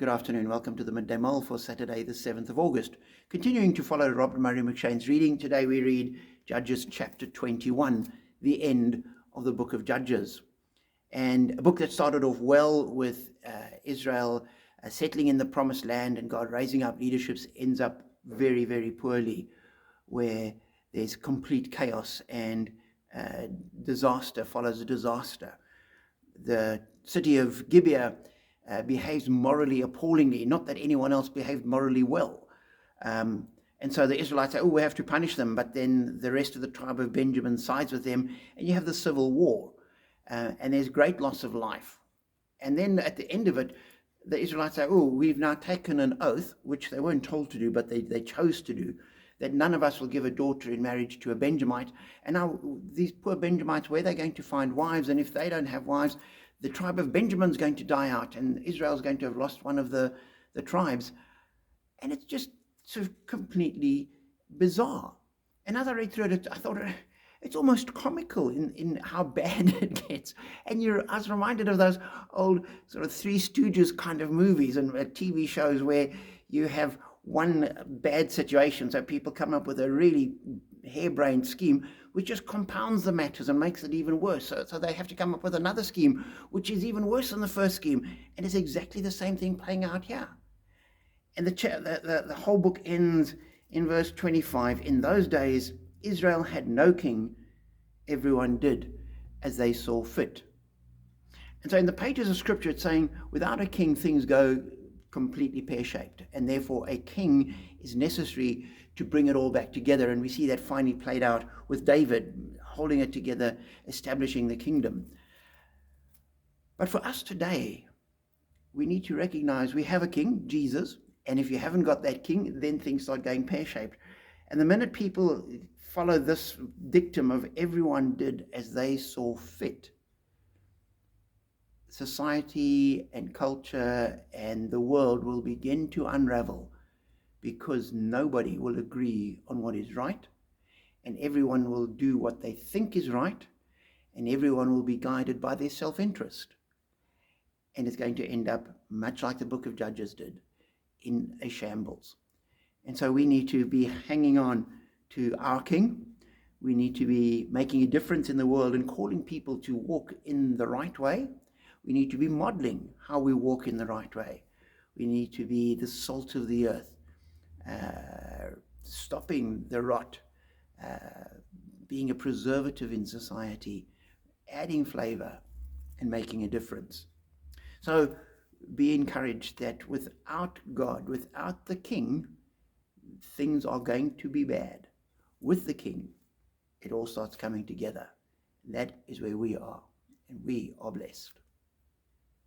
Good afternoon. Welcome to the Midday Mull for Saturday, the 7th of August. Continuing to follow Robert Murray McShane's reading, today we read Judges chapter 21, the end of the book of Judges. And a book that started off well with Israel settling in the promised land and God raising up leaderships ends up very, very poorly, where there's complete chaos and disaster follows disaster. The city of Gibeah behaves morally appallingly, not that anyone else behaved morally well. And so the Israelites say, we have to punish them, but then the rest of the tribe of Benjamin sides with them, and you have the civil war, and there's great loss of life. And then at the end of it, the Israelites say, we've now taken an oath, which they weren't told to do, but they chose to do, that none of us will give a daughter in marriage to a Benjamite. And now these poor Benjamites, where are they going to find wives? And if they don't have wives, the tribe of Benjamin's going to die out, and Israel's going to have lost one of the tribes. And it's just sort of completely bizarre. And as I read through it, I thought it's almost comical in how bad it gets. And I was reminded of those old sort of Three Stooges kind of movies and TV shows where you have one bad situation, so people come up with a really harebrained scheme which just compounds the matters and makes it even worse. So they have to come up with another scheme which is even worse than the first scheme, and it's exactly the same thing playing out here. And the whole book ends in verse 25. In those days Israel had no king, everyone did as they saw fit. And so in the pages of scripture it's saying without a king things go completely pear-shaped, and therefore a king is necessary to bring it all back together. And we see that finally played out with David holding it together, establishing the kingdom. But for us today, we need to recognize we have a king, Jesus, and if you haven't got that king, then things start going pear-shaped. And the minute people follow this dictum of everyone did as they saw fit, society and culture and the world will begin to unravel, because nobody will agree on what is right, and everyone will do what they think is right, and everyone will be guided by their self-interest. And it's going to end up much like the book of Judges did, in a shambles. And so we need to be hanging on to our King. We need to be making a difference in the world and calling people to walk in the right way. We need to be modeling how we walk in the right way. We need to be the salt of the earth, stopping the rot, being a preservative in society, adding flavor and making a difference. So be encouraged that without God, without the King, things are going to be bad. With the King, it all starts coming together. That is where we are, and we are blessed.